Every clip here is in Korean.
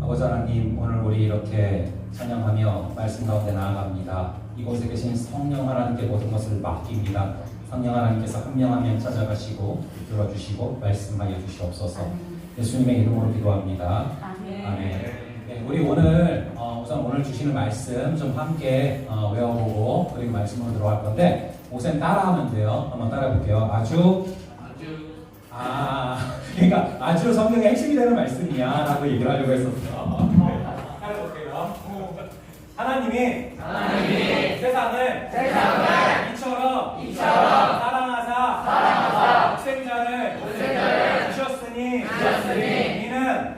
아버지 하나님, 오늘 우리 이렇게 찬양하며 말씀 가운데 나아갑니다. 이곳에 계신 성령 하나님께 모든 것을 맡깁니다. 성령 하나님께서 한 명 한 명 찾아가시고 들어주시고 말씀하여 주시옵소서. 예수님의 이름으로 기도합니다. 아멘. 네, 우리 오늘 우선 오늘 주시는 말씀 좀 함께 외워보고 그리고 말씀으로 들어갈 건데 우선 따라하면 돼요. 한번 따라해 볼게요. 그러니까 아주 성경의 핵심이 되는 말씀이야 라고 얘기를 하려고 했었어. 따라해볼게요. 하나님이 세상을 이처럼 사랑하사 독생자를 주셨으니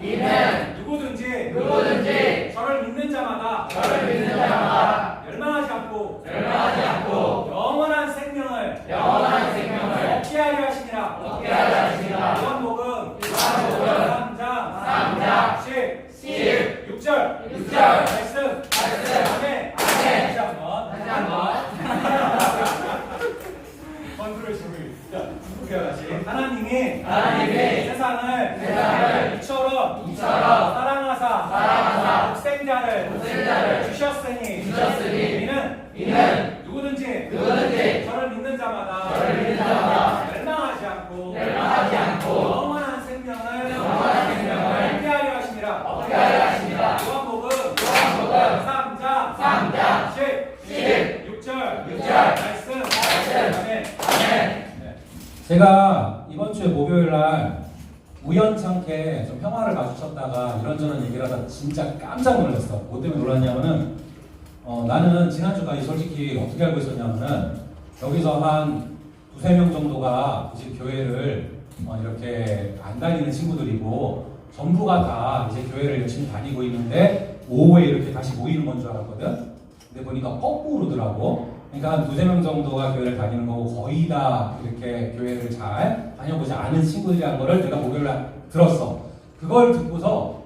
이는 누구든지 저를 믿는 자마다 멸망하지 않고 영원한 생명을 얻게 하려 하시니라. 요한복음 3장 16절 말씀. 아멘. 다시 한번 컨트롤 준비. 자, 다시. 하나님이 세상을 이처럼 사랑하사 독생자를 주셨으니 이는 누구든지 저를 믿는 자마다 멸망하지 않고 영원한 생명을 얻게 하려 하시니라. 요한복음 3장 16절 말씀. 아멘. 제가 이번 주에 목요일 날 우연찮게 좀 평화를 마주쳤다가 이런저런 얘기를 하다 진짜 깜짝 놀랐어. 뭐 때문에 놀랐냐면은 나는 지난주까지 솔직히 어떻게 알고 있었냐면은 여기서 한 두세 명 정도가 이제 교회를 이렇게 안 다니는 친구들이고 전부가 다 이제 교회를 열심히 다니고 있는데 오후에 이렇게 다시 모이는 건 줄 알았거든. 근데 보니까 거꾸로더라고. 그러니까 한 두세 명 정도가 교회를 다니는 거고 거의 다 이렇게 교회를 잘 다녀보지 않은 친구들이라는 거를 내가 목요일날 들었어. 그걸 듣고서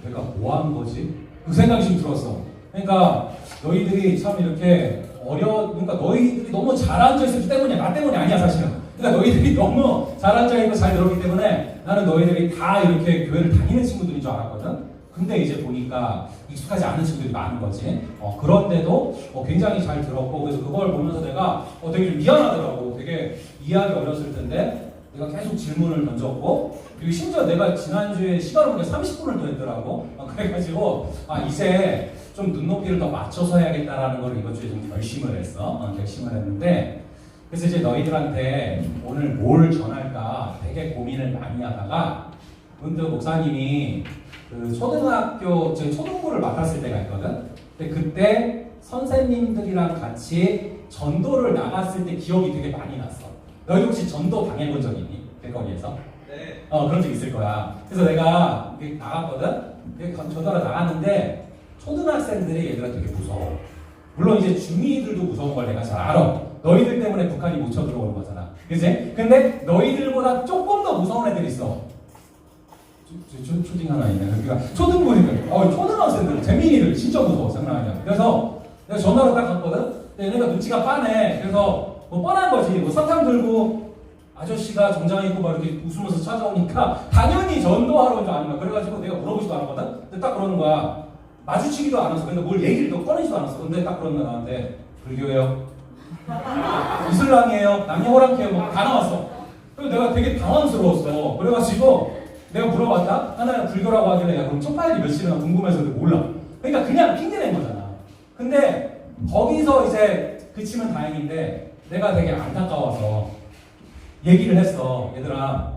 내가 뭐 한 거지? 그 생각이 좀 들었어. 그러니까 너희들이 참 이렇게 그러니까 너희들이 너무 잘 앉아있기 때문이야. 나 때문이 아니야 사실은. 그러니까 너희들이 너무 잘 앉아있고 잘 들었기 때문에 나는 너희들이 다 이렇게 교회를 다니는 친구들인 줄 알았거든. 근데 이제 보니까 익숙하지 않은 친구들이 많은 거지. 그런데도 굉장히 잘 들었고 그래서 그걸 보면서 내가 되게 좀 미안하더라고. 되게 이해하기 어렸을 텐데 내가 계속 질문을 던졌고 그리고 심지어 내가 지난주에 시간을 보니까 30분을 더 했더라고. 그래가지고 이제 좀 눈높이를 더 맞춰서 해야겠다라는 걸 이번 주에 좀 결심을 했는데 그래서 이제 너희들한테 오늘 뭘 전할까 되게 고민을 많이 하다가 문득 목사님이 그 초등학교 제 초등부를 맡았을 때가 있거든. 근데 그때 선생님들이랑 같이 전도를 나갔을 때 기억이 되게 많이 났어. 너희 혹시 전도 당해본 적 있니? 길거리에서? 네. 그런 적 있을 거야. 그래서 내가 나갔거든. 전도를 나갔는데 초등학생들이 얘들아 되게 무서워. 물론 이제 중이들도 무서운 걸 내가 잘 알아. 너희들 때문에 북한이 못 쳐들어오는 거잖아. 그치? 근데 너희들보다 조금 더 무서운 애들이 있어. 초딩 하나 있네. 그러니까 초등부니까 초등학생들, 재민이들 진짜 무서워. 장난 아니야. 그래서 내가 전화로 딱 갔거든. 근데 얘네가 눈치가 빠네. 그래서 뭐 뻔한 거지. 뭐 사탕 들고 아저씨가 정장 입고 막 이렇게 웃으면서 찾아오니까 당연히 전도하러 온 줄 아는 거야. 그래가지고 내가 물어보지도 않았거든. 근데 딱 그러는 거야. 마주치기도 않았어. 근데 뭘 얘기를 또 꺼내지도 않았어. 근데 딱 그러는 거야 나한테. 불교예요? 이슬람이에요? 남녀호랑이에요? 뭐 다 나왔어. 그래서 내가 되게 당황스러웠어. 그래가지고 내가 물어봤다? 하나는 불교라고 하길래 야 그럼 쪽팔리 몇이나 궁금해서 몰라. 그러니까 그냥 핑계낸 거잖아. 근데 거기서 이제 그치면 다행인데 내가 되게 안타까워서 얘기를 했어. 얘들아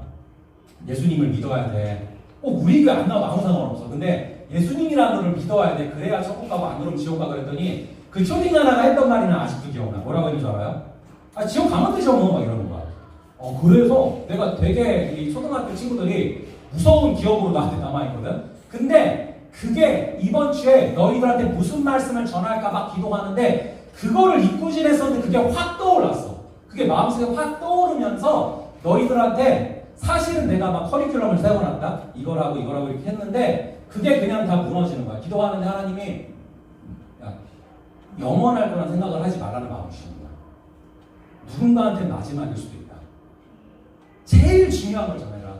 예수님을 믿어야 돼. 우리 교회 안 나와도 아무 상관없어. 근데 예수님이라는 걸 믿어야 돼. 그래야 천국 가고 안 그러면 지옥 가. 그랬더니 그 초딩 하나가 했던 말이 나 아직도 기억나. 뭐라고 했는 줄 알아요? 지옥 가면 되죠 뭐 막 이러는 거야. 그래서 내가 되게 이 초등학교 친구들이 무서운 기억으로 나한테 남아있거든. 근데 그게 이번 주에 너희들한테 무슨 말씀을 전할까 막 기도하는데 그거를 잊고 지냈었는데 그게 확 떠올랐어. 그게 마음속에 확 떠오르면서 너희들한테 사실은 내가 막 커리큘럼을 세워놨다. 이거라고 이렇게 했는데 그게 그냥 다 무너지는 거야. 기도하는데 하나님이 영원할 거란 생각을 하지 말라는 마음을 주시는 거야. 누군가한테 마지막일 수도 있다. 제일 중요한 걸 전해라.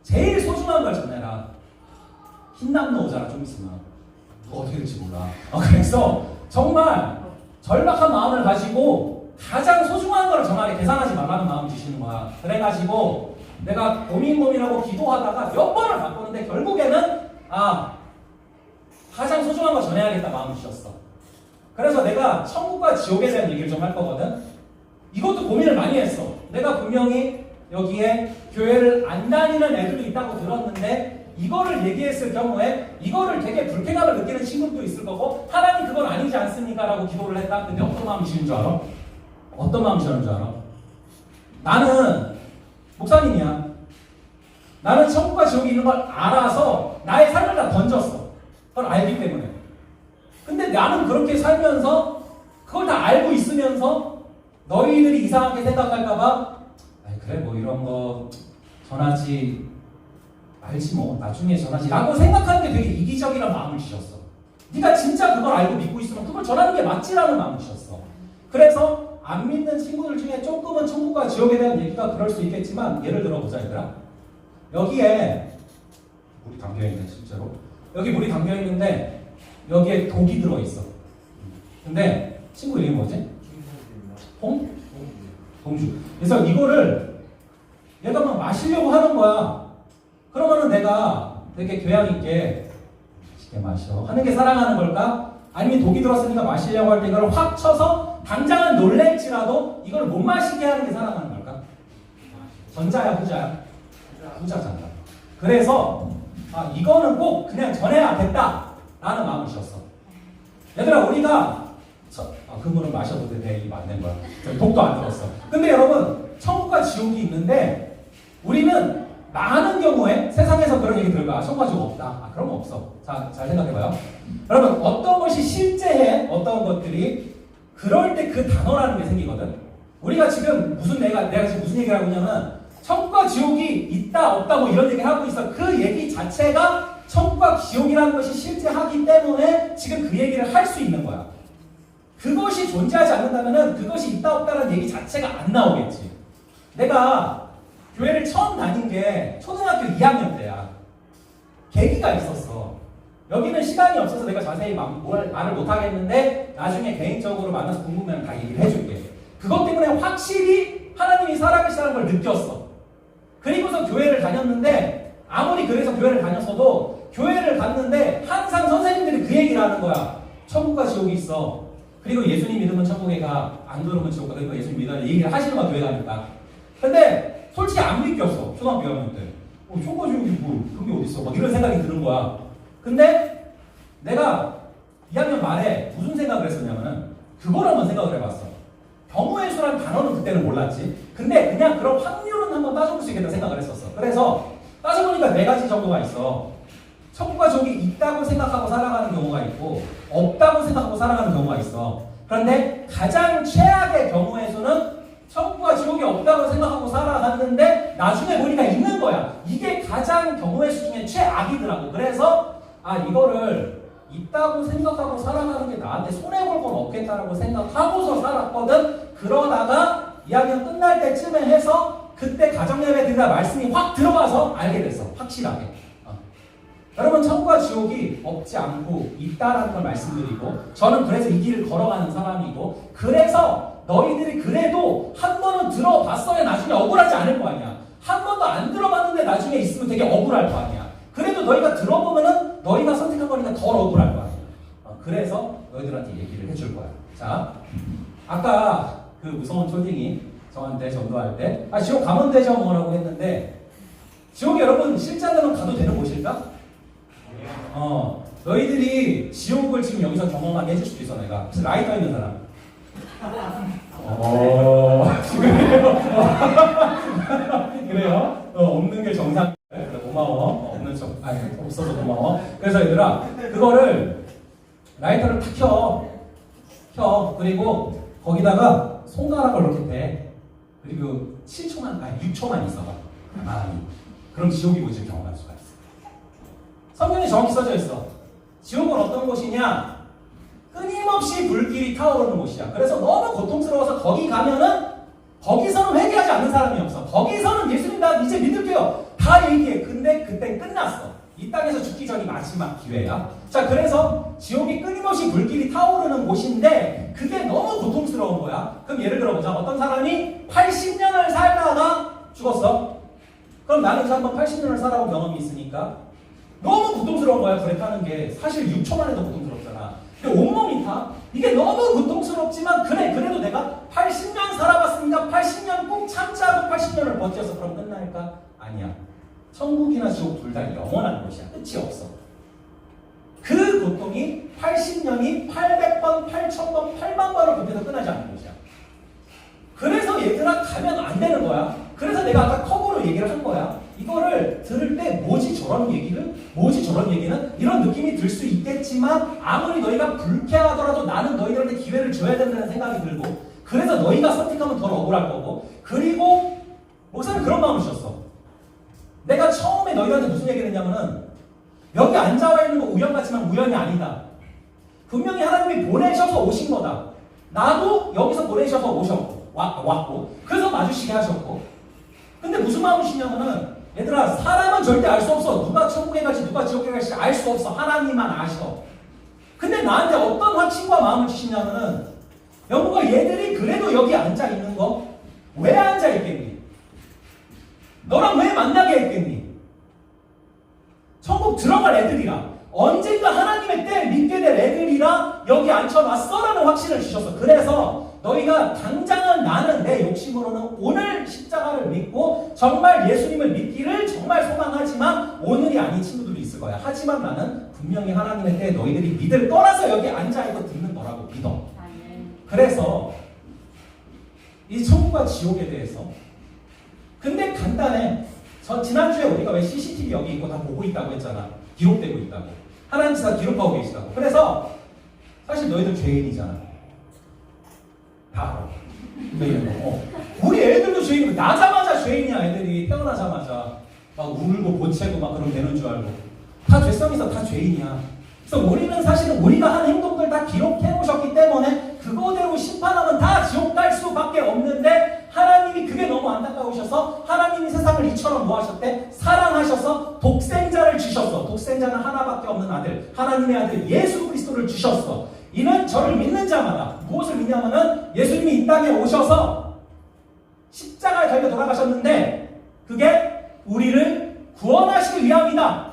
제일 소중한 걸 전해라. 흰남노 오잖아 좀 있으면. 그거 어떻게 될지 몰라. 그래서 정말 절박한 마음을 가지고 가장 소중한 걸 정하게 계산하지 말라는 마음을 주시는 거야. 그래가지고 내가 고민하고 기도하다가 몇 번을 바꾸는데 결국에는 가장 소중한 거 전해야겠다 마음을 주셨어. 그래서 내가 천국과 지옥에 대한 얘기를 좀 할 거거든. 이것도 고민을 많이 했어. 내가 분명히 여기에 교회를 안 다니는 애들도 있다고 들었는데 이거를 얘기했을 경우에 이거를 되게 불쾌감을 느끼는 친구도 있을 거고 하나님 그건 아니지 않습니까? 라고 기도를 했다. 근데 어떤 마음이 드는 줄 알아? 어떤 마음이 드는 줄 알아? 나는 목사님이야. 나는 천국과 지옥이 있는 걸 알아서 나의 삶을 다 던졌어. 그걸 알기 때문에. 근데 나는 그렇게 살면서 그걸 다 알고 있으면서 너희들이 이상하게 생각할까봐 그래 뭐 이런 거 전하지 알지 뭐 나중에 전하지 라고 생각하는 게 되게 이기적이라는 마음을 주셨어. 네가 진짜 그걸 알고 믿고 있으면 그걸 전하는 게 맞지라는 마음을 주셨어. 그래서 안 믿는 친구들 중에 조금은 천국과 지옥에 대한 얘기가 그럴 수 있겠지만 예를 들어보자 얘들아. 여기에 물이 담겨있네 실제로. 여기 물이 담겨있는데 여기에 독이 들어있어. 근데 친구 이름이 뭐지? 동주. 그래서 이거를 얘가 막 마시려고 하는 거야. 그러면은 내가 되게 교양 있게 맛있게 마셔 하는 게 사랑하는 걸까? 아니면 독이 들었으니까 마시려고 할 때 이걸 확 쳐서 당장은 놀랄지라도 이걸 못 마시게 하는 게 사랑하는 걸까? 전자야 후자야? 후자잖아. 그래서 이거는 꼭 그냥 전해야겠다 라는 마음을 주셨어. 얘들아 우리가 그 물은 마셔도 돼. 이 맞는 거야. 독도 안 들었어. 근데 여러분 천국과 지옥이 있는데 우리는 많은 경우에 세상에서 그런 얘기 들을까? 천국과 지옥 없다. 그런 거 없어. 자, 잘 생각해봐요. 여러분 어떤 것이 실제해? 어떤 것들이 그럴 때 그 단어라는 게 생기거든. 우리가 지금 내가 지금 무슨 얘기를 하고 있냐면 천국과 지옥이 있다 없다 뭐 이런 얘기를 하고 있어. 그 얘기 자체가 천국과 지옥이라는 것이 실제하기 때문에 지금 그 얘기를 할 수 있는 거야. 그것이 존재하지 않는다면 그것이 있다 없다라는 얘기 자체가 안 나오겠지. 내가 교회를 처음 다닌 게 초등학교 2학년 때야. 계기가 있었어. 여기는 시간이 없어서 내가 자세히 말을 못하겠는데 나중에 개인적으로 만나서 궁금하면 다 얘기를 해줄게. 그것 때문에 확실히 하나님이 살아계시다는 걸 느꼈어. 그리고서 교회를 다녔는데 아무리 그래서 교회를 다녔어도 교회를 갔는데 항상 선생님들이 그 얘기를 하는 거야. 천국과 지옥이 있어. 그리고 예수님 믿으면 천국에 가, 안 들으면 지옥 가. 그러니까 예수님 믿으면 얘기를 하시는 거야, 교회 가니까. 근데 솔직히 안 믿겼어. 초등학교 2학년 때. 천국과 지옥이 뭐 그게 어딨어. 막 이런 생각이 드는 거야. 근데 내가 2학년 말에 무슨 생각을 했었냐면은 그걸 한번 생각을 해봤어. 경우의 수라는 단어는 그때는 몰랐지. 근데 그냥 그런 확률은 한번 따져볼 수 있겠다 생각을 했었어. 그래서 따져보니까 4가지 정도가 있어. 천국과 지옥이 있다고 생각하고 살아가는 경우가 있고 없다고 생각하고 살아가는 경우가 있어. 그런데 가장 최악의 경우의 수는 천국과 지옥이 없다고 생각하고 살아갔는데 나중에 보니까 있는 거야. 이게 가장 경우의 수 중에 최악이더라고. 그래서 이거를 있다고 생각하고 살아가는 게 나한테 손해볼 건 없겠다라고 생각하고서 살았거든. 그러다가 2학년 끝날 때쯤에 해서 그때 가정예배 드리다 말씀이 확 들어가서 알게 됐어. 확실하게. 여러분 천국과 지옥이 없지 않고 있다라는 걸 말씀드리고 저는 그래서 이 길을 걸어가는 사람이고 그래서 너희들이 그래도 한 번은 들어봤어야 나중에 억울하지 않을 거 아니야. 한 번도 안 들어봤는데 나중에 있으면 되게 억울할 거 아니야. 그래도 너희가 들어보면은 너희가 선택한 거니까 덜 억울할 거 아니야. 그래서 너희들한테 얘기를 해줄 거야. 자, 아까 그 무서운 초딩이 저한테 전도할 때 지옥 가면 되죠 뭐라고 했는데 지옥이 여러분 실제로는 가도 되는 곳일까? 너희들이 지옥을 지금 여기서 경험하게 해줄 수도 있어. 내가 무슨 라이터 있는 사람 그래요? 없는 게 정상. 그래, 고마워. 없는 척. 없어서 고마워. 그래서 얘들아, 그거를 라이터를 탁 켜. 그리고 거기다가 손가락을 이렇게 대. 그리고 6초만 있어봐. 가만히. 그럼 지옥이 뭔지 경험할 수가 있어. 성경에 정확히 써져 있어. 지옥은 어떤 곳이냐? 끊임없이 불길이 타오르는 곳이야. 그래서 너무 고통스러워서 거기 가면은 거기서는 회개하지 않는 사람이 없어. 거기서는 예수님 나 이제 믿을게요. 다 얘기해. 근데 그땐 끝났어. 이 땅에서 죽기 전이 마지막 기회야. 자, 그래서 지옥이 끊임없이 불길이 타오르는 곳인데 그게 너무 고통스러운 거야. 그럼 예를 들어보자. 어떤 사람이 80년을 살다가 죽었어. 그럼 나는 이제 한번 80년을 살아본 경험이 있으니까 너무 고통스러운 거야. 불에 타는 게. 사실 6초만 해도 고통스럽잖아. 근데 온몸이 타. 이게 너무 고통스럽지만 그래도 내가 80년 살아봤으니까 80년 꼭 참자고 80년을 버텨서 그럼 끝날까? 아니야. 천국이나 지옥 둘 다 영원한 곳이야. 끝이 없어. 그 고통이 80년이 800번, 8000번, 8만 번을 버텨서 끝나지 않는 곳이야. 그래서 얘들아 가면 안 되는 거야. 그래서 내가 아까 컵으로 얘기를 한 거야. 이거를 들을 때 뭐지 저런 얘기는 이런 느낌이 들 수 있겠지만 아무리 너희가 불쾌하더라도 나는 너희들한테 기회를 줘야 된다는 생각이 들고 그래서 너희가 선택하면 더 억울할 거고 그리고 목사는 그런 마음을 주셨어. 내가 처음에 너희들한테 무슨 얘기를 했냐면은 여기 앉아와 있는 거 우연 같지만 우연이 아니다. 분명히 하나님이 보내셔서 오신 거다. 나도 여기서 보내셔서 왔고 그래서 마주치게 하셨고 근데 무슨 마음이시냐면은 얘들아 사람은 절대 알 수 없어. 누가 천국에 갈지 누가 지옥에 갈지 알 수 없어. 하나님만 아셔. 근데 나한테 어떤 확신과 마음을 주시냐면은 영구가 얘들이 그래도 여기 앉아 있는 거 왜 앉아 있겠니? 너랑 왜 만나게 했겠니? 천국 들어갈 애들이라 언젠가 하나님의 때 믿게 될 애들이라 여기 앉혀놨어라는 확신을 주셨어. 그래서 너희가 당장은 나는 내 욕심으로는 오늘 십자가를 믿고 정말 예수님을 믿기를 정말 소망하지만 오늘이 아닌 친구들이 있을 거야. 하지만 나는 분명히 하나님의 때에 너희들이 믿을 거라서 여기 앉아있고 듣는 거라고 믿어. 그래서 이 천국과 지옥에 대해서 근데 간단해. 지난주에 우리가 왜 CCTV 여기 있고 다 보고 있다고 했잖아. 기록되고 있다고. 하나님 다 기록하고 계시다고. 그래서 사실 너희들 죄인이잖아. 다 알아. 우리 애들도 죄인이고 나자마자 죄인이야. 애들이 태어나자마자 막 울고 보채고 막 그러면 되는 줄 알고 다 죄성 있어. 다 죄인이야. 그래서 우리는 사실은 우리가 한 행동들 다 기록해 놓으셨기 때문에 그거대로 심판하면 다 지옥 갈 수밖에 없는데 하나님이 그게 너무 안타까우셔서 하나님이 세상을 이처럼 뭐 하셨대? 사랑하셔서 독생자를 주셨어. 독생자는 하나밖에 없는 아들 하나님의 아들 예수 그리스도를 주셨어. 이는 저를 믿는 자마다 무엇을 믿냐면은 예수님이 이 땅에 오셔서 십자가에 달려 돌아가셨는데 그게 우리를 구원하시기 위함이다.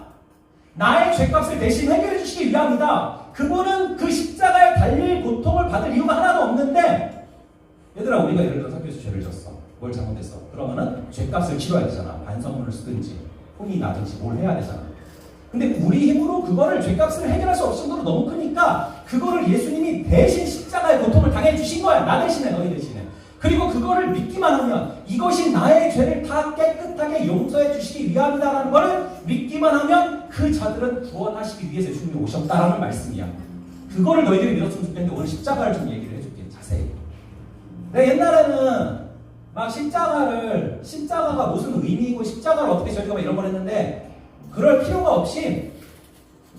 나의 죄값을 대신 해결해 주시기 위함이다. 그분은 그 십자가에 달릴 고통을 받을 이유가 하나도 없는데 얘들아 우리가 예를 들어서 학교에서 죄를 졌어. 뭘 잘못했어. 그러면은 죄값을 치러야 되잖아. 반성문을 쓰든지 혼이 나든지 뭘 해야 되잖아. 근데 우리 힘으로 그거를 죄값을 해결할 수 없을 정도로 너무 크니까 그거를 예수님이 대신 십자가의 고통을 당해 주신 거야. 나 대신에 너희 대신에. 그리고 그거를 믿기만 하면 이것이 나의 죄를 다 깨끗하게 용서해 주시기 위함이다라는 거를 믿기만 하면 그 자들은 구원하시기 위해서 예수님이 오셨다라는 말씀이야. 그거를 너희들이 믿었으면 좋겠는데 오늘 십자가를 좀 얘기를 해줄게. 자세히. 내가 옛날에는 막 십자가가 무슨 의미이고 십자가를 어떻게 저희가 이런 걸 했는데 그럴 필요가 없이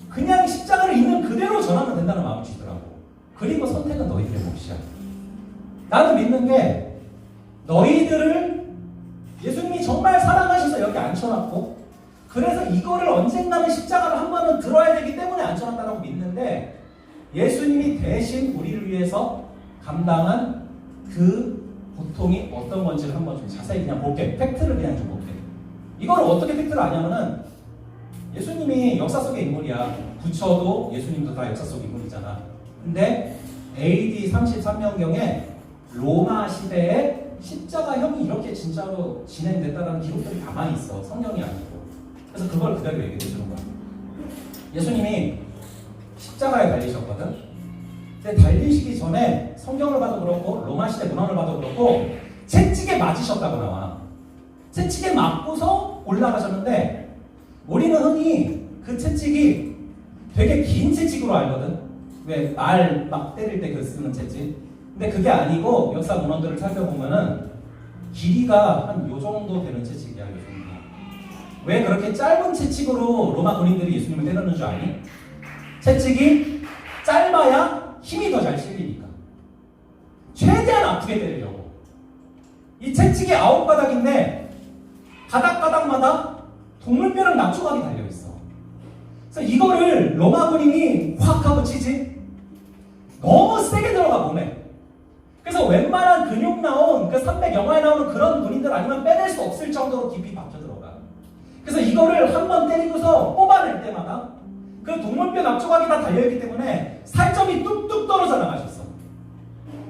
그냥 십자가를 있는 그대로 전하면 된다는 마음을 주시더라고. 그리고 선택은 너희들의 몫이야. 나는 믿는 게 너희들을 예수님이 정말 사랑하셔서 여기 앉혀놨고 그래서 이거를 언젠가는 십자가를 한 번은 들어야 되기 때문에 앉혀놨다고 믿는데 예수님이 대신 우리를 위해서 감당한 그 고통이 어떤 건지를 한번 좀 자세히 그냥 볼게. 팩트를 그냥 좀 볼게. 이걸 어떻게 팩트를 아냐면은 예수님이 역사 속의 인물이야. 부처도 예수님도 다 역사 속 인물이잖아. 근데 AD 33년경에 로마 시대에 십자가형이 이렇게 진짜로 진행됐다는 기록들이 가만히 있어. 성경이 아니고. 그래서 그걸 그대로 얘기해 주는 거야. 예수님이 십자가에 달리셨거든. 근데 달리시기 전에 성경을 봐도 그렇고 로마 시대 문헌을 봐도 그렇고 채찍에 맞으셨다고 나와. 채찍에 맞고서 올라가셨는데 우리는 흔히 그 채찍이 되게 긴 채찍으로 알거든. 왜 말 막 때릴 때 그 쓰는 채찍. 근데 그게 아니고 역사 문헌들을 살펴보면은 길이가 한 요 정도 되는 채찍이야. 요 정도. 왜 그렇게 짧은 채찍으로 로마 군인들이 예수님을 때렸는 줄 아니? 채찍이 짧아야 힘이 더 잘 실리니까. 최대한 아프게 때리려고. 이 채찍이 9가닥인데 가닥가닥마다 동물벼락 낙조각이 달려있어. 그래서 이거를 로마 군인이 확 하고 치지 너무 세게 들어가 몸에. 그래서 웬만한 근육 나온 그 300 영화에 나오는 그런 군인들 아니면 빼낼 수 없을 정도로 깊이 박혀 들어가. 그래서 이거를 한 번 때리고서 뽑아낼 때마다 그 동물뼈 납조각이 다 달려있기 때문에 살점이 뚝뚝 떨어져 나가셨어.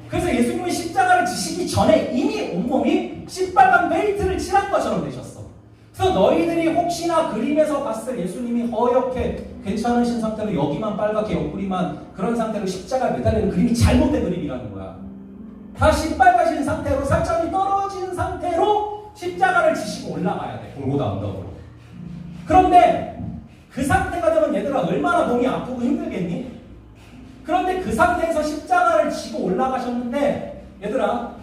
그래서 예수님은 십자가를 지시기 전에 이미 온몸이 시빨간 벨트를 칠한 것처럼 되셨어. 그래서 너희들이 혹시나 그림에서 봤을 예수님이 허옇게 괜찮으신 상태로 여기만 빨갛게 옆구리만 그런 상태로 십자가에 매달리는 그림이 잘못된 그림이라는 거야. 다 시빨가신 상태로 살점이 떨어진 상태로 십자가를 지시고 올라가야 돼. 골고다 언덕으로. 그런데 그 상태가 되면 얘들아 얼마나 몸이 아프고 힘들겠니? 그런데 그 상태에서 십자가를 지고 올라가셨는데 얘들아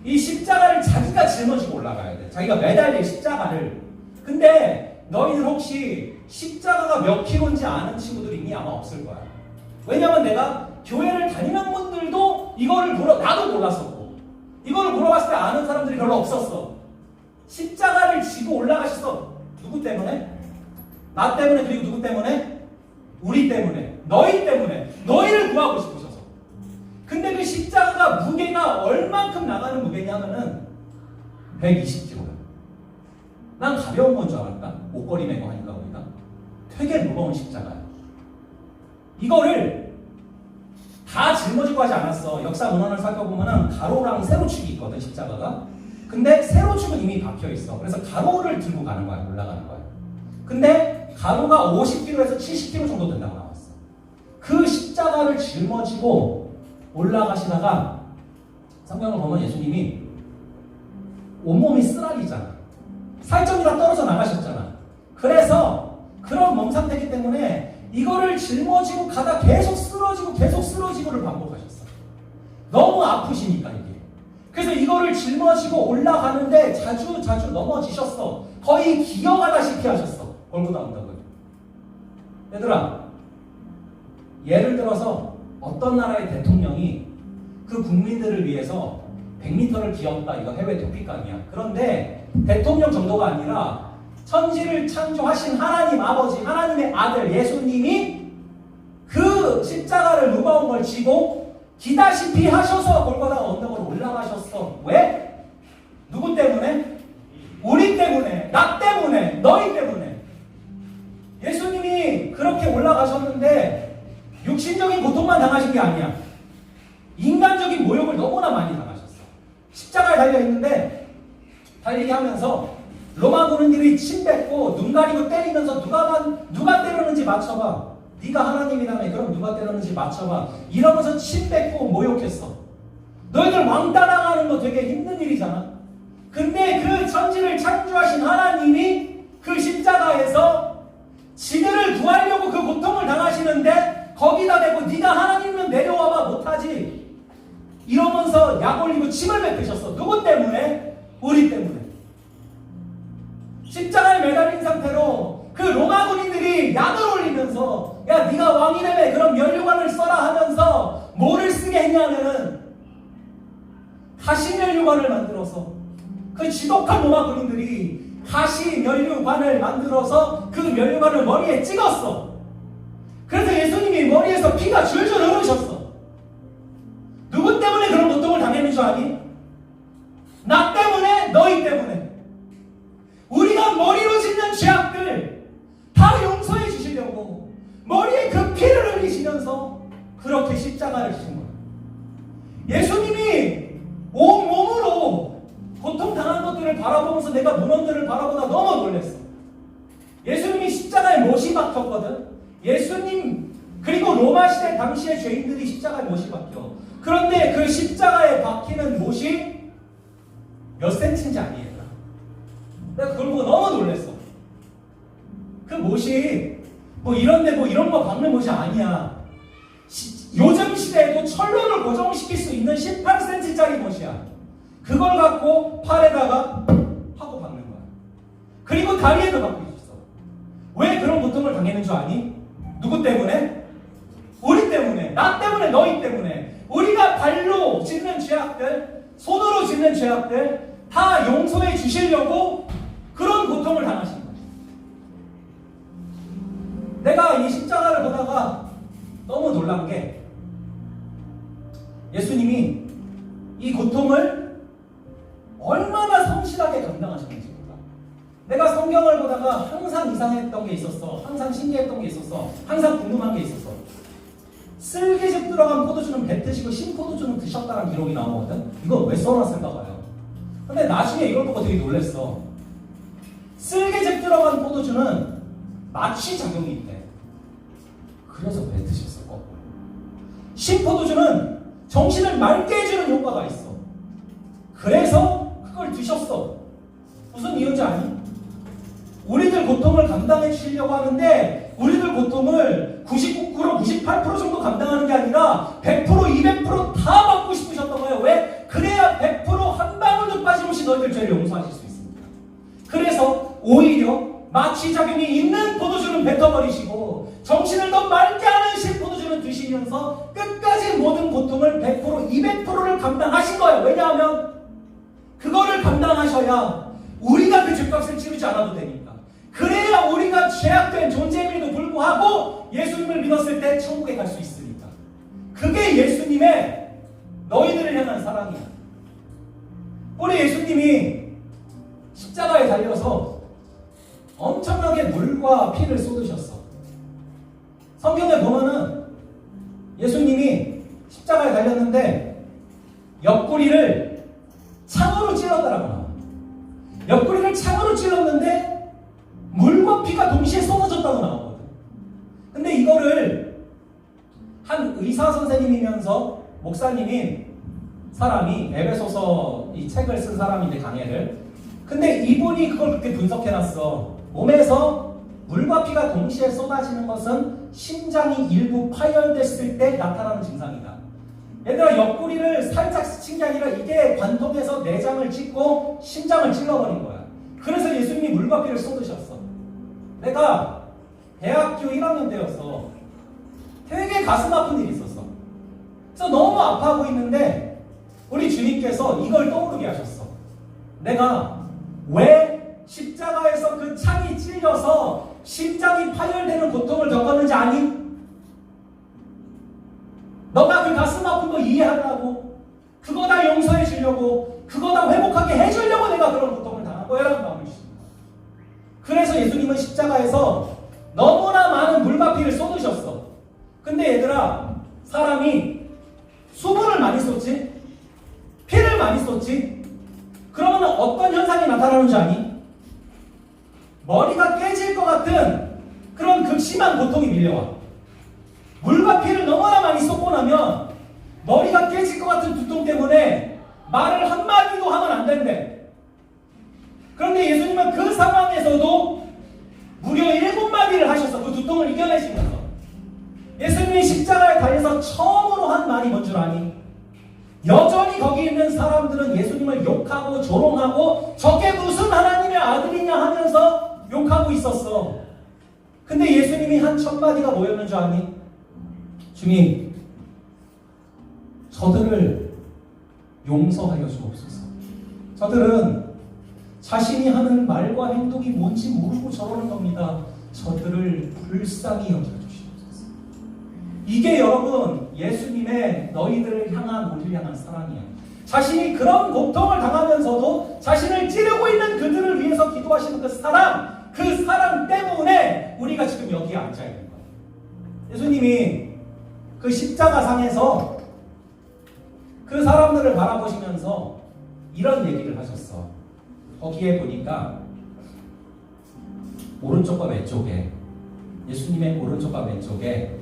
이 십자가를 자기가 짊어지고 올라가야 돼. 자기가 매달릴 십자가를. 근데 너희들 혹시 십자가가 몇 킬로인지 아는 친구들이 이미 아마 없을 거야. 왜냐면 내가 교회를 다니는 분들도 이거를 나도 몰랐었고 이거를 물어봤을 때 아는 사람들이 별로 없었어. 십자가를 지고 올라가셨어. 누구 때문에? 나 때문에. 그리고 누구 때문에? 우리 때문에. 너희 때문에. 너희를 구하고 싶으셔서. 근데 그 십자가가 무게가 얼만큼 나가는 무게냐면은 120kg야. 난 가벼운 건 줄 알았다. 목걸이 메고 하니까 우리가. 되게 무거운 십자가야. 이거를 다 짊어지고 하지 않았어. 역사 문헌을 살펴보면은 가로랑 세로축이 있거든, 십자가가. 근데 세로축은 이미 박혀 있어. 그래서 가로를 들고 가는 거야, 올라가는 거야. 근데 가로가 50kg에서 70kg 정도 된다고 나왔어. 그 십자가를 짊어지고 올라가시다가 성경을 보면 예수님이 온몸이 쓰라리잖아. 살점이 다 떨어져 나가셨잖아. 그래서 그런 몸 상태이기 때문에 이거를 짊어지고 가다 계속 쓰러지고를 반복하셨어. 너무 아프시니까 이게. 그래서 이거를 짊어지고 올라가는데 자주 넘어지셨어. 거의 기어가다시피 하셨어. 골고다 언덕을. 얘들아, 예를 들어서 어떤 나라의 대통령이 그 국민들을 위해서 100m를 기었다. 이거 해외 토픽감이야. 그런데 대통령 정도가 아니라 천지를 창조하신 하나님 아버지, 하나님의 아들 예수님이 그 십자가를 무거운 걸 지고 기다시피 하셔서 골고다 언덕으로 올라가셨어. 왜? 누구 때문에? 우리 때문에, 나 때문에, 너희 때문에. 예수님이 그렇게 올라가셨는데 육신적인 고통만 당하신 게 아니야. 인간적인 모욕을 너무나 많이 당하셨어. 십자가에 달려있는데 달리기 하면서 로마 군인들이 침 뱉고 눈 가리고 때리면서 누가 때렸는지 맞춰봐. 네가 하나님이라며. 그럼 누가 때렸는지 맞춰봐. 이러면서 침 뱉고 모욕했어. 너희들 왕따 당하는 거 되게 힘든 일이잖아. 근데 그 천지를 창조하신 하나님이 그 십자가에서 지들을 구하려고 그 고통을 당하시는데 거기다 대고 네가 하나님은 내려와봐 못하지. 이러면서 약 올리고 침을 뱉으셨어. 누구 때문에? 우리 때문에. 십자가에 매달린 상태로 그 로마 군인들이 약을 올리면서 야 네가 왕이라며 그럼 면류관을 써라 하면서 뭐를 쓰게 했냐면은 가시 면류관을 만들어서 그 지독한 로마 군인들이 가시 면류관을 만들어서 그 면류관을 머리에 찍었어. 그래서 예수님이 머리에서 피가 줄줄 흐르셨어. 누구 때문에 그런 고통을 당했는 줄 아니? 나 때문에, 너희 때문에. 우리가 머리로 짓는 죄악들 다 용서해 주시려고 머리에 그 피를 흘리시면서 그렇게 십자가를 지신 거예요. 예수님이 온몸으로 고통당한 것들을 바라보면서 내가 문헌들을 바라보다 너무 놀랐어. 예수님이 십자가에 못이 박혔거든. 예수님 그리고 로마 시대 당시의 죄인들이 십자가에 못이 박혀. 그런데 그 십자가에 박히는 못이 몇 센치인지 아니에요. 내가 그걸 보고 너무 놀랐어. 그 못이 이런데 이런 거 박는 못이 아니야. 요즘 시대에도 철로를 고정시킬 수 있는 18cm짜리 못이야. 그걸 갖고 팔에다가 하고 박는 거야. 그리고 다리에도 박고 있었어. 왜 그런 고통을 당했는 줄 아니? 누구 때문에? 우리 때문에, 나 때문에, 너희 때문에. 우리가 발로 짓는 죄악들, 손으로 짓는 죄악들 다 용서해 주시려고 그런 고통을 당하신 거예요. 내가 이 십자가를 보다가 너무 놀란 게 예수님이 이 고통을 얼마나 성실하게 감당하셨는지 몰라. 내가 성경을 보다가 항상 이상했던 게 있었어. 항상 신기했던 게 있었어. 항상 궁금한 게 있었어. 쓸개즙 들어간 포도주는 뱉으시고 신포도주는 드셨다는 기록이 나오거든. 이거 왜 써놨을까 봐요. 근데 나중에 이걸 보고 되게 놀랬어. 쓸개즙 들어간 포도주는 마취 작용이 있대. 그래서 뱉으셨을 거고. 신포도주는 정신을 맑게 해주는 효과가 있어. 그래서 그걸 드셨어. 무슨 이유인지 아니? 우리들 고통을 감당해 주시려고 하는데 우리들 고통을 99%, 98% 정도 감당하는 게 아니라 100%, 200%다 받고 싶으셨던 거예요. 왜? 그래야 100%한 방울도 빠짐없이 너희들 죄를 용서하실 수 있습니다. 그래서 오히려 마취작용이 있는 포도주는 뱉어버리시고 정신을 더 맑게 하는 신포도주는 드시면서 끝까지 모든 고통을 100%, 200%를 감당하신 거예요. 왜냐하면 그거를 감당하셔야 우리가 그 죄값을 치르지 않아도 되니까. 그래야 우리가 죄악된 존재임에도 불구하고 예수님을 믿었을 때 천국에 갈 수 있으니까. 그게 예수님의 너희들을 향한 사랑이야. 우리 예수님이 십자가에 달려서 엄청나게 물과 피를 쏟으셨어. 성경에 보면은 예수님이 십자가에 달렸는데 옆구리를 창으로 찔렀다라고 나와. 옆구리를 창으로 찔렀는데 물과 피가 동시에 쏟아졌다고 나오거든. 근데 이거를 한 의사 선생님이면서 목사님인 사람이 에베소서 이 책을 쓴 사람인데 강해를. 근데 이분이 그걸 그렇게 분석해놨어. 몸에서 물과 피가 동시에 쏟아지는 것은 심장이 일부 파열됐을 때 나타나는 증상이다. 얘들아, 옆구리를 살짝 스친 게 아니라 이게 관통해서 내장을 찢고 심장을 찔러버린 거야. 그래서 예수님이 물과 피를 쏟으셨어. 내가 대학교 1학년 때였어. 되게 가슴 아픈 일이 있었어. 그래서 너무 아파하고 있는데 우리 주님께서 이걸 떠오르게 하셨어. 내가 왜 십자가에서 그 창이 찔려서 심장이 파열되는 고통을 겪었는지 아니? 너가 그 가슴 아픈 거 이해하려고, 그거 다 용서해 주려고, 그거 다 회복하게 해주려고 내가 그런 고통을 당한 거야라는 마음을 주십니다. 그래서 예수님은 십자가에서 너무나 많은 물과 피를 쏟으셨어. 근데 얘들아, 사람이 수분을 많이 쏟지? 피를 많이 쏟지? 그러면 어떤 현상이 나타나는 줄 아니? 머리가 깨질 것 같은 그런 극심한 고통이 밀려와. 물과 피를 너무나 많이 쏟고 나면 머리가 깨질 것 같은 두통 때문에 말을 한마디도 하면 안 된대. 그런데 예수님은 그 상황에서도 무려 7마디를 하셔서 그 두통을 이겨내시면서 예수님이 십자가에 달려서 처음으로 한 말이 뭔 줄 아니? 여전히 거기 있는 사람들은 예수님을 욕하고 조롱하고 저게 무슨 하나님의 아들이냐 하면서 욕하고 있었어. 근데 예수님이 한 첫 마디가 뭐였는 줄 아니? 주님, 저들을 용서하여 주옵소서. 저들은 자신이 하는 말과 행동이 뭔지 모르고 저러는 겁니다. 저들을 불쌍히 여겨주시옵소서. 이게 여러분 예수님의 너희들을 향한 우리를 향한 사랑이야. 자신이 그런 고통을 당하면서도 자신을 찌르고 있는 그들을 위해서 기도하시는 그 사랑 때문에 우리가 지금 여기에 앉아 있는 거야. 예수님이 그 십자가상에서 그 사람들을 바라보시면서 이런 얘기를 하셨어. 거기에 보니까 오른쪽과 왼쪽에, 예수님의 오른쪽과 왼쪽에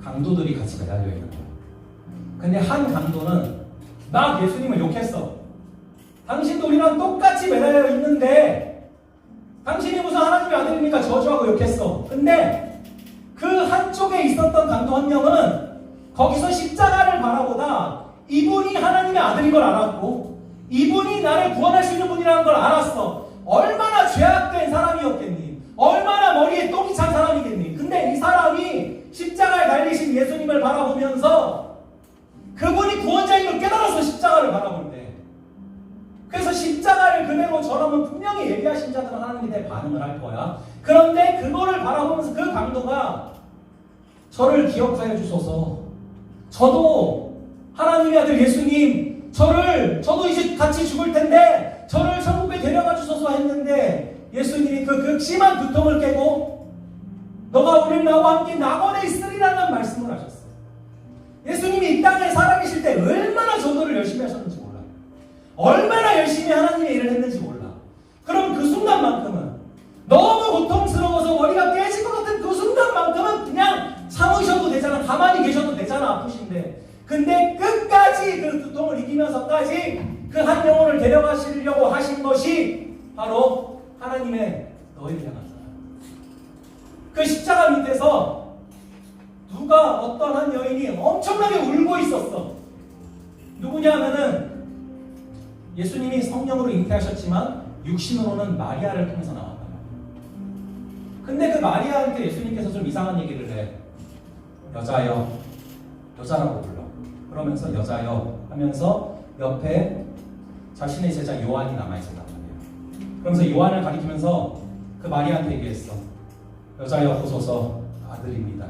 강도들이 같이 매달려 있는 거야. 근데 한 강도는 나 예수님을 욕했어. 당신도 우리랑 똑같이 매달려 있는데 당신이 무슨 하나님의 아들입니까? 저주하고 욕했어. 근데 그 한쪽에 있었던 강도 한 명은 거기서 십자가를 바라보다 이분이 하나님의 아들인 걸 알았고 이분이 나를 구원할 수 있는 분이라는 걸 알았어. 얼마나 죄악된 사람이었겠니? 얼마나 머리에 똥이 찬 사람이겠니? 근데 이 사람이 십자가에 달리신 예수님을 바라보면서 그분이 구원자인 걸 깨달아서 십자가를 바라볼 때, 그래서 십자가를 그대로 저라면 분명히 예비하신 자들은 하나님에 대해 반응을 할 거야. 그런데 그거를 바라보면서 그 강도가 저를 기억하여 주소서. 저도 하나님의 아들 예수님, 저도 이제 같이 죽을 텐데 저를 천국에 데려가 주소서 했는데 예수님이 그 극심한 두통을 깨고 너가 우리를 나와 함께 낙원에 있으리라는 말씀을 하셨어요. 예수님이 이 땅에 살아계실 때 얼마나 전도를 열심히 하셨는지 몰라. 얼마나 열심히 하나님의 일을 했는지 몰라. 그럼 그 순간만큼은 너무 고통스러워서 머리가 깨질 것 같은 그 순간만큼은 그냥 참으셔도 되잖아. 가만히 계셔도 되잖아. 아프신데. 근데 끝까지 그 두통을 이기면서까지 그 한 영혼을 데려가시려고 하신 것이 바로 하나님의 너희를 향한 사랑. 그 십자가 밑에서 누가 어떤 한 여인이 엄청나게 울고 있었어. 누구냐 하면은 예수님이 성령으로 잉태하셨지만 육신으로는 마리아를 통해서 나왔단 말이야. 근데 그 마리아한테 예수님께서 좀 이상한 얘기를 해. 여자여, 여자라고 불러. 그러면서 여자여 하면서 옆에 자신의 제자 요한이 남아있었단 말이에요. 그러면서 요한을 가리키면서 그 마리아한테 얘기했어. 여자여 보소서 아들입니다.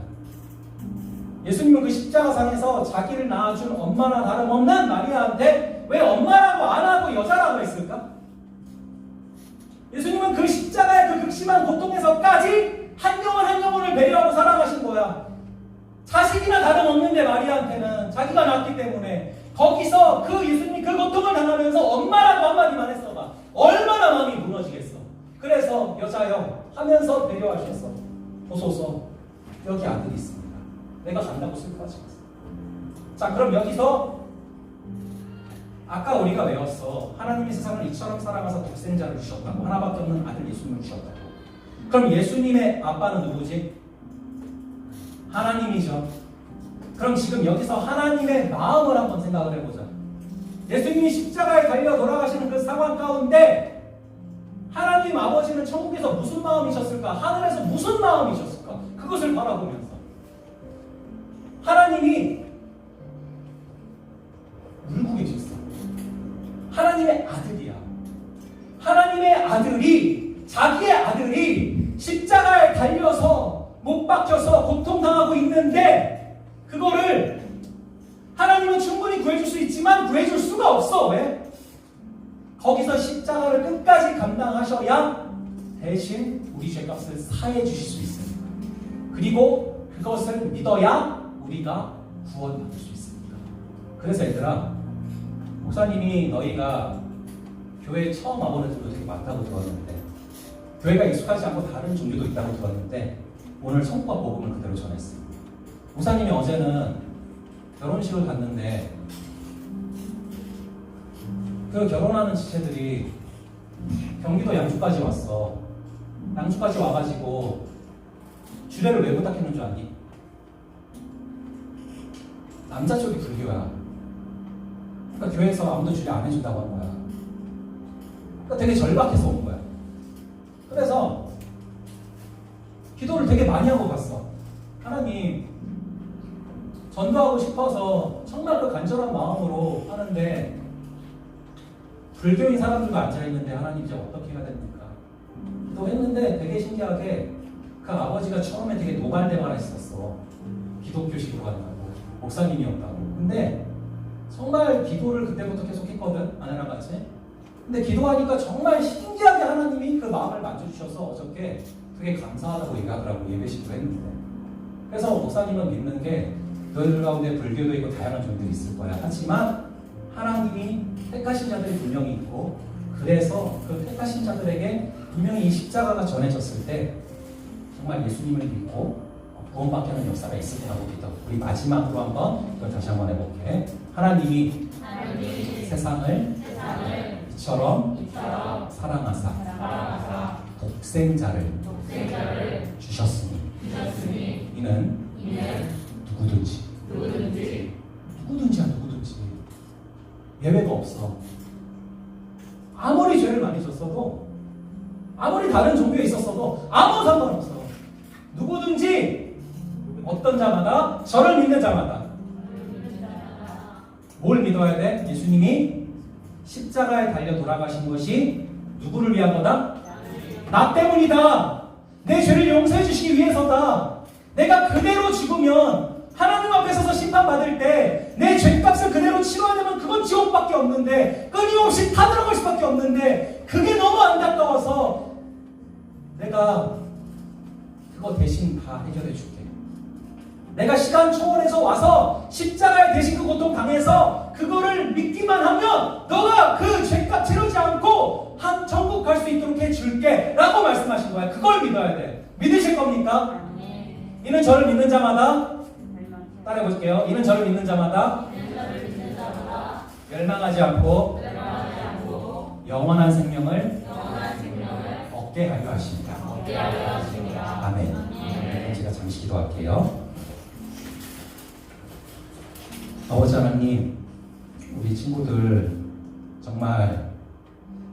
예수님은 그 십자가상에서 자기를 낳아준 엄마나 다름없는 마리아한테 왜 엄마라고 안 하고 여자라고 했을까? 예수님은 그 십자가의 그 극심한 고통에서까지 한 영혼 한 영혼을 배려하고 살아가신 거야. 자식이나 다름없는데 마리아한테는 자기가 낳았기 때문에 거기서 그 예수님이 그 고통을 당하면서 엄마라고 한마디만 했어봐. 얼마나 마음이 무너지겠어. 그래서 여자여 하면서 배려하셨어. 보소서 여기 아들이 있습니다. 내가 간다고 슬퍼하지 마세요. 자, 그럼 여기서 아까 우리가 외웠어. 하나님이 세상을 이처럼 사랑하사 독생자를 주셨다고. 하나밖에 없는 아들 예수님을 주셨다고. 그럼 예수님의 아빠는 누구지? 하나님이죠. 그럼 지금 여기서 하나님의 마음을 한번 생각을 해보자. 예수님이 십자가에 달려 돌아가시는 그 상황 가운데 하나님 아버지는 천국에서 무슨 마음이셨을까? 하늘에서 무슨 마음이셨을까? 그것을 바라보면서 하나님이 울고 계셨어. 하나님의 아들이야. 하나님의 아들이, 자기의 아들이 십자가에 달려서 못 박혀서 고통당하고 있는데 그거를 하나님은 충분히 구해줄 수 있지만 구해줄 수가 없어. 왜? 거기서 십자가를 끝까지 감당하셔야 대신 우리 죄값을 사해 주실 수 있습니다. 그리고 그것을 믿어야 우리가 구원받을 수 있습니다. 그래서 얘들아, 목사님이 너희가 교회에 처음 와보는 분도 되게 많다고 들었는데 교회가 익숙하지 않고 다른 종류도 있다고 들었는데 오늘 천국과 복음을 그대로 전했어요. 목사님이 어제는 결혼식을 갔는데 그 결혼하는 지체들이 경기도 양주까지 왔어. 양주까지 와가지고 주례를 왜 부탁했는 줄 아니? 남자 쪽이 불교야. 그러니까 교회에서 아무도 주례 안 해준다고 한 거야. 그러니까 되게 절박해서 온 거야. 그래서 기도를 되게 많이 하고 갔어. 하나님, 전도하고 싶어서 정말 그 간절한 마음으로 하는데 불교인 사람들도 앉아있는데 하나님 이제 어떻게 해야 됩니까? 기도했는데 되게 신기하게 그 아버지가 처음에 되게 노발대발 했었어. 기독교식으로 한다고. 목사님이었다고. 근데 정말 기도를 그때부터 계속 했거든. 아내랑 같이. 근데 기도하니까 정말 신기하게 하나님이 그 마음을 만져주셔서 어저께 되게 감사하다고 얘기하더라고. 예배식도 했는데. 그래서 목사님은 믿는 게 너희들 가운데 불교도 있고 다양한 종들이 있을 거야. 하지만 하나님이 택하신 자들이 분명히 있고 그래서 그 택하신 자들에게 분명히 이 십자가가 전해졌을 때 정말 예수님을 믿고 구원받게 하는 역사가 있을 거라고 믿어. 우리 마지막으로 한번 이걸 다시 한번 해볼게. 하나님이 세상을 이처럼 사랑하사 독생자를 주셨으니 이는 누구든지 예외가 없어. 아무리 죄를 많이 졌어도 아무리 다른 종교에 있었어도 아무 상관없어. 누구든지 어떤 자마다 저를 믿는 자마다 뭘 믿어야 돼? 예수님이 십자가에 달려 돌아가신 것이 누구를 위한 거다? 나 때문이다. 내 죄를 용서해 주시기 위해서다. 내가 그대로 죽으면 하나님 앞에 서서 심판받을 때 내 죄값을 그대로 치러야 되면 그건 지옥밖에 없는데, 끊임없이 타들어갈 수밖에 없는데, 그게 너무 안타까워서 내가 그거 대신 다 해결해 줄게. 내가 시간 초월해서 와서 십자가에 대신 그 고통 당해서 그거를 믿기만 하면 너가 그 죄값 치르지 않고 한 천국 갈 수 있도록 해줄게 라고 말씀하신 거야. 그걸 믿어야 돼. 믿으실 겁니까? 이는 저를 믿는 자마다, 따라해 볼게요. 이는 저를 믿는 자마다 멸망하지 않고 영원한 생명을 얻게 하려 하십니다. 아멘. 제가 잠시 기도할게요. 아버지 하나님, 우리 친구들 정말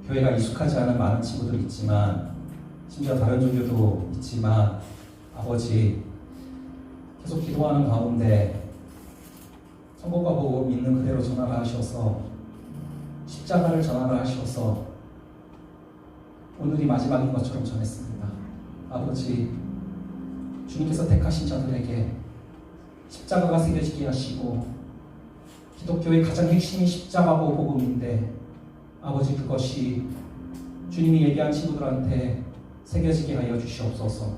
교회가 익숙하지 않은 많은 친구들 있지만, 심지어 다른 종교도 있지만, 아버지 계속 기도하는 가운데 선곡과 복음 있는 그대로 전하라 하셔서, 십자가를 전하라 하셔서 오늘이 마지막인 것처럼 전했습니다. 아버지, 주님께서 택하신 자들에게 십자가가 새겨지게 하시고, 기독교의 가장 핵심이 십자가고 복음인데, 아버지 그것이 주님이 얘기한 친구들한테 새겨지게 하여 주시옵소서.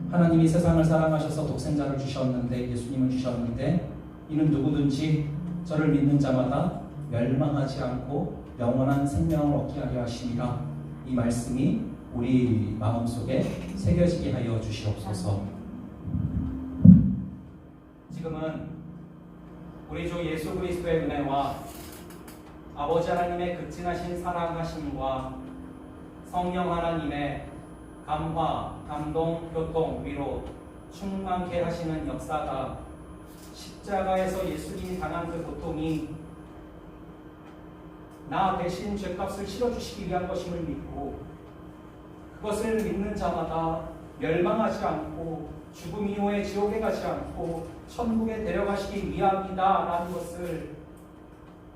하나님이 세상을 사랑하셔서 독생자를 주셨는데, 예수님을 주셨는데, 이는 누구든지 저를 믿는 자마다 멸망하지 않고 영원한 생명을 얻게 하려 하심이라. 이 말씀이 우리 마음속에 새겨지게 하여 주시옵소서. 지금은 우리 주 예수 그리스도의 은혜와 아버지 하나님의 극진하신 사랑하심과 성령 하나님의 감화, 감동, 교통, 위로 충만케 하시는 역사가, 십자가에서 예수님이 당한 그 고통이 나 대신 죄값을 치러주시기 위한 것임을 믿고, 그것을 믿는 자마다 멸망하지 않고 죽음 이후에 지옥에 가지 않고 천국에 데려가시기 위함이다 라는 것을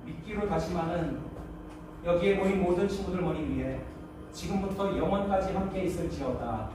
믿기로 다짐하는 여기에 모인 모든 친구들 머리 위에 지금부터 영원까지 함께 있을지어다.